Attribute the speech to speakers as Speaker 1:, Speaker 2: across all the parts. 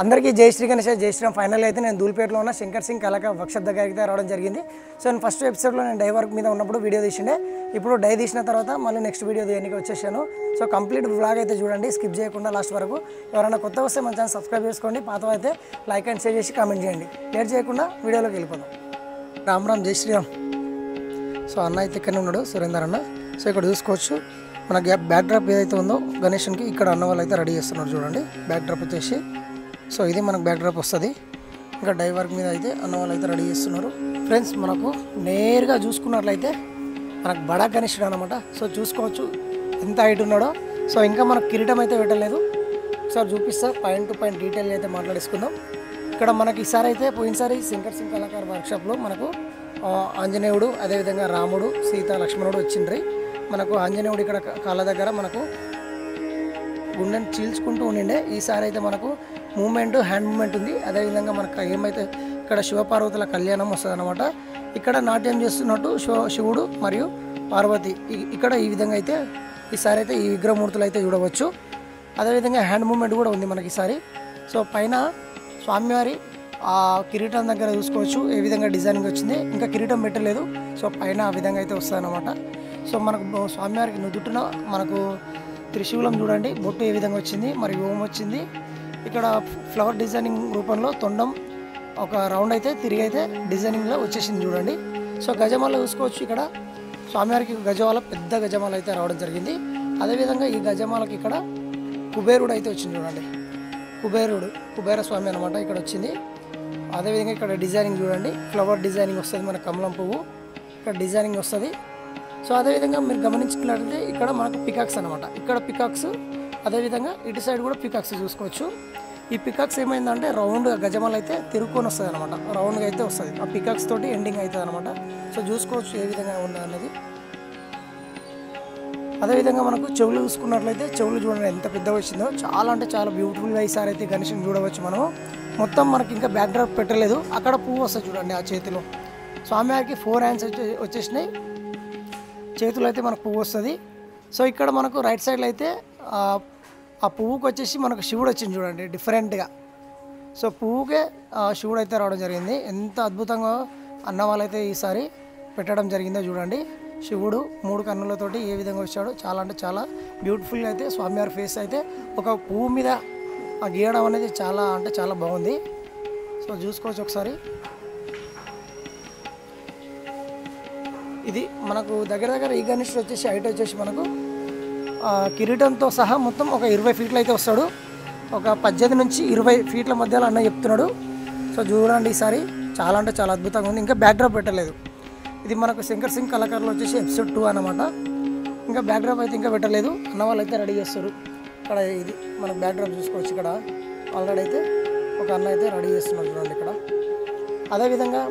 Speaker 1: అందరికీ జై శ్రీ గణేష్ జై శ్రీరామ్. ఫైనల్ అయితే నేను ధూల్పేటలో ఉన్న శంకర్ సింగ్ కళాకార్ వర్క్షాప్ దగ్గరికి రావడం జరిగింది. సో నేను ఫస్ట్ ఎపిసోడ్లో నేను డై వర్క్ మీద ఉన్నప్పుడు వీడియో తీసిండే. ఇప్పుడు డై తీసిన తర్వాత మళ్ళీ నెక్స్ట్ వీడియో తీయడానికి వచ్చేసాను. సో కంప్లీట్ వ్లాగ్ అయితే చూడండి, స్కిప్ చేయకుండా లాస్ట్ వరకు. ఎవరైనా కొత్త వస్తే మన ఛానల్ సబ్స్క్రైబ్ చేసుకోండి, పాత అయితే లైక్ అండ్ షేర్ చేసి కామెంట్ చేయండి. లేట్ చేయకుండా వీడియోలోకి వెళ్ళిపోదాం. రామ్ రామ్ జై శ్రీరామ్. సో అన్న అయితే ఇక్కడనే ఉన్నాడు, సురేందర్ అన్న. సో ఇక్కడ చూసుకోవచ్చు మన బ్యాక్ డ్రాప్ ఏదైతే ఉందో గణేషన్కి, ఇక్కడ అన్న వాళ్ళు అయితే రెడీ చేస్తున్నారు చూడండి. బ్యాక్ డ్రాప్ వచ్చేసి సో ఇది మనకు బ్యాక్ డ్రాప్ వస్తుంది. ఇంకా డై వర్క్ మీద అయితే అన్న వాళ్ళు అయితే రెడీ చేస్తున్నారు. ఫ్రెండ్స్ మనకు నేరుగా చూసుకున్నట్లయితే మనకు బడా గణేషుడు అనమాట. సో చూసుకోవచ్చు ఎంత హైట్ ఉన్నాడో. సో ఇంకా మనకు కిరీటం అయితే పెట్టలేదు, ఒకసారి చూపిస్తా. పాయింట్ టు పాయింట్ డీటెయిల్ అయితే మాట్లాడేసుకుందాం. ఇక్కడ మనకి ఈసారి అయితే పోయినసారి శంకర్ సింగ్ కళాకార్ వర్క్షాప్లో మనకు ఆంజనేయుడు, అదేవిధంగా రాముడు, సీత, లక్ష్మణుడు వచ్చిండ్రి. మనకు ఆంజనేయుడు ఇక్కడ కాళ్ళ దగ్గర మనకు గుండెని చీల్చుకుంటూ ఉండిండే. ఈసారి అయితే మనకు మూమెంట్, హ్యాండ్ మూమెంట్ ఉంది. అదేవిధంగా మనకు ఏమైతే ఇక్కడ శివపార్వతుల కళ్యాణం వస్తుంది అనమాట. ఇక్కడ నాట్యం చేస్తున్నట్టు శివుడు మరియు పార్వతి ఇక్కడ ఈ విధంగా అయితే ఈసారి అయితే ఈ విగ్రహమూర్తులు అయితే చూడవచ్చు. అదేవిధంగా హ్యాండ్ మూమెంట్ కూడా ఉంది మనకి ఈసారి. సో పైన స్వామివారి ఆ కిరీటం దగ్గర చూసుకోవచ్చు ఏ విధంగా డిజైనింగ్ వచ్చింది. ఇంకా కిరీటం పెట్టలేదు, సో పైన ఆ విధంగా అయితే వస్తుంది అనమాట. సో మనకు స్వామివారికి నుదుటిన మనకు త్రిశూలం చూడండి, బొట్టు ఏ విధంగా వచ్చింది, మరి ఓం వచ్చింది. ఇక్కడ ఫ్లవర్ డిజైనింగ్ రూపంలో తొండం ఒక రౌండ్ అయితే తిరిగి అయితే డిజైనింగ్లో వచ్చేసింది చూడండి. సో గజమాల చూసుకోవచ్చు, ఇక్కడ స్వామివారికి గజమాల, పెద్ద గజమాల అయితే రావడం జరిగింది. అదేవిధంగా ఈ గజమాలకి ఇక్కడ కుబేరుడు అయితే వచ్చింది చూడండి. కుబేర స్వామి అనమాట ఇక్కడ వచ్చింది. అదేవిధంగా ఇక్కడ డిజైనింగ్ చూడండి, ఫ్లవర్ డిజైనింగ్ వస్తుంది, మన కమలం పువ్వు ఇక్కడ డిజైనింగ్ వస్తుంది. సో అదేవిధంగా మీరు గమనించుకున్నట్లయితే ఇక్కడ మనకు పికాక్స్ అనమాట. ఇక్కడ పికాక్స్, అదేవిధంగా ఇటు సైడ్ కూడా పికాక్స్ చూసుకోవచ్చు. ఈ పికాక్స్ ఏమైందంటే రౌండ్గా గజమాలు అయితే తిరుక్కొని వస్తుంది అనమాట, రౌండ్గా అయితే వస్తుంది. ఆ పికాక్స్ తోటి ఎండింగ్ అవుతుంది అనమాట. సో చూసుకోవచ్చు ఏ విధంగా ఉంది అన్నది. అదేవిధంగా మనకు చెవులు చూసుకున్నట్లయితే చెవులు చూడండి ఎంత పెద్దగా వచ్చిందో, చాలా అంటే చాలా బ్యూటిఫుల్గా ఈసారి అయితే గణేషుని చూడవచ్చు మనం. మొత్తం మనకి ఇంకా బ్యాక్ డ్రాప్ పెట్టలేదు. అక్కడ పువ్వు వస్తుంది చూడండి ఆ చేతిలో. స్వామివారికి 4 హ్యాండ్స్ వచ్చేసినాయి, చేతులు అయితే మనకు పువ్వు వస్తుంది. సో ఇక్కడ మనకు రైట్ సైడ్లో అయితే ఆ పువ్వుకి వచ్చేసి మనకు శివుడు వచ్చింది చూడండి డిఫరెంట్గా. సో పువ్వుకే శివుడు అయితే రావడం జరిగింది. ఎంత అద్భుతంగా అన్న వాళ్ళైతే ఈసారి పెట్టడం జరిగిందో చూడండి. శివుడు 3 కన్నులతోటి ఏ విధంగా వచ్చాడో చాలా అంటే చాలా బ్యూటిఫుల్గా అయితే స్వామివారి ఫేస్ అయితే ఒక పువ్వు మీద గీయడం అనేది చాలా అంటే చాలా బాగుంది. సో చూసుకోవచ్చు ఒకసారి. ఇది మనకు దగ్గర దగ్గర ఈ గణేషుడు వచ్చేసి హైట్ వచ్చేసి మనకు కిరీటంతో సహా మొత్తం ఒక 20 ఫీట్లు అయితే వస్తాడు. ఒక 18 నుంచి 20 ఫీట్ల మధ్యలో అన్న చెప్తున్నాడు. సో చూడండి ఈసారి చాలా అంటే చాలా అద్భుతంగా ఉంది. ఇంకా బ్యాక్ డ్రాప్ పెట్టలేదు. ఇది మనకు శంకర్ సింగ్ కళాకారులు వచ్చేసి ఎపిసోడ్ 2 అనమాట. ఇంకా బ్యాక్ డ్రాప్ అయితే ఇంకా పెట్టలేదు, అన్న వాళ్ళు అయితే రెడీ చేస్తారు. ఇక్కడ ఇది మనకు బ్యాక్ డ్రాప్ చూసుకోవచ్చు. ఇక్కడ ఆల్రెడీ అయితే ఒక అన్న అయితే రెడీ చేస్తున్నారు చూడండి ఇక్కడ. అదేవిధంగా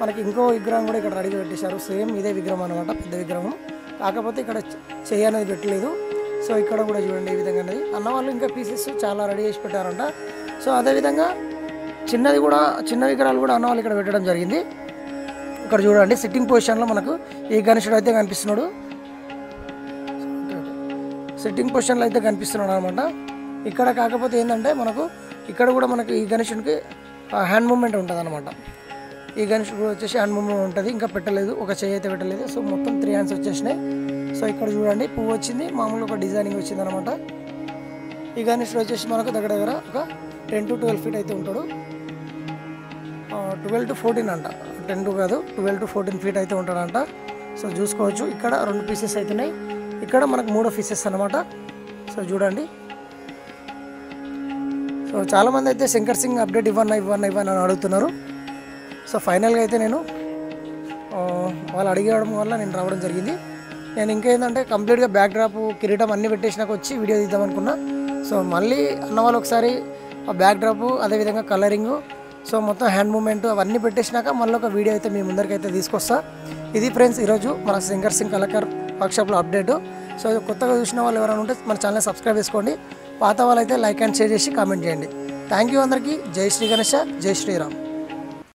Speaker 1: మనకి ఇంకో విగ్రహం కూడా ఇక్కడ రెడీగా పెట్టేశారు. సేమ్ ఇదే విగ్రహం అనమాట, పెద్ద విగ్రహం. కాకపోతే ఇక్కడ చెయ్యి అనేది పెట్టలేదు. సో ఇక్కడ కూడా చూడండి ఈ విధంగా అనేది అన్న వాళ్ళు ఇంకా పీసెస్ చాలా రెడీ చేసి పెట్టారంట. సో అదేవిధంగా చిన్న విగ్రహాలు కూడా అన్న వాళ్ళు ఇక్కడ పెట్టడం జరిగింది. ఇక్కడ చూడండి సిట్టింగ్ పొజిషన్లో మనకు ఈ గణేశుడు అయితే కనిపిస్తున్నాడు. సిట్టింగ్ పొజిషన్లో అయితే కనిపిస్తున్నాడు అనమాట. ఇక్కడ కాకపోతే ఏంటంటే మనకు ఇక్కడ కూడా మనకు ఈ గణేశుడికి హ్యాండ్ మూమెంట్ ఉంటుంది అనమాట. ఈ గణేశుడు వచ్చేసి హ్యాండ్ మూమెంట్ ఉంటుంది, ఇంకా పెట్టలేదు, ఒక చెయ్యి అయితే పెట్టలేదు. సో మొత్తం 3 హ్యాండ్స్ వచ్చేసినాయి. సో ఇక్కడ చూడండి పువ్వు వచ్చింది, మామూలుగా ఒక డిజైనింగ్ వచ్చింది అనమాట. ఈ గణేశుడు వచ్చేసి మనకు దగ్గర దగ్గర ఒక 10 to 12 ఫీట్ అయితే ఉంటాడు. 12 to 14 అంట, 10 to కాదు 12 to 14 ఫీట్ అయితే ఉంటాడంట. సో చూసుకోవచ్చు ఇక్కడ 2 పీసెస్ అవుతున్నాయి, ఇక్కడ మనకు 3 పీసెస్ అనమాట. సో చూడండి. సో చాలామంది అయితే శంకర్ సింగ్ అప్డేట్ ఇవ్వన్నా అని అడుగుతున్నారు. సో ఫైనల్గా అయితే నేను వాళ్ళు అడిగడం వల్ల నేను రావడం జరిగింది. నేను ఇంకేంటంటే కంప్లీట్గా బ్యాక్ డ్రాప్, కిరీటం అన్నీ పెట్టేసినాక వచ్చి వీడియో తీద్దాం అనుకున్నా. సో మళ్ళీ అన్న వాళ్ళు ఒకసారి ఆ బ్యాక్ డ్రాప్, అదేవిధంగా కలరింగు, సో మొత్తం హ్యాండ్ మూమెంట్ అవన్నీ పెట్టేసినాక మళ్ళీ ఒక వీడియో అయితే మీ ముందరికి అయితే తీసుకొస్తా. ఇది ఫ్రెండ్స్ ఈరోజు మన శంకర్ సింగ్ కళాకార్ వర్క్షాప్లో అప్డేటు. సో కొత్తగా చూసిన వాళ్ళు ఎవరైనా ఉంటే మన ఛానల్ సబ్స్క్రైబ్ చేసుకోండి, పాత వాళ్ళు అయితే లైక్ అండ్ షేర్ చేసి కామెంట్ చేయండి. థ్యాంక్ యూ అందరికీ. జై శ్రీ గణేష, జై శ్రీరామ్.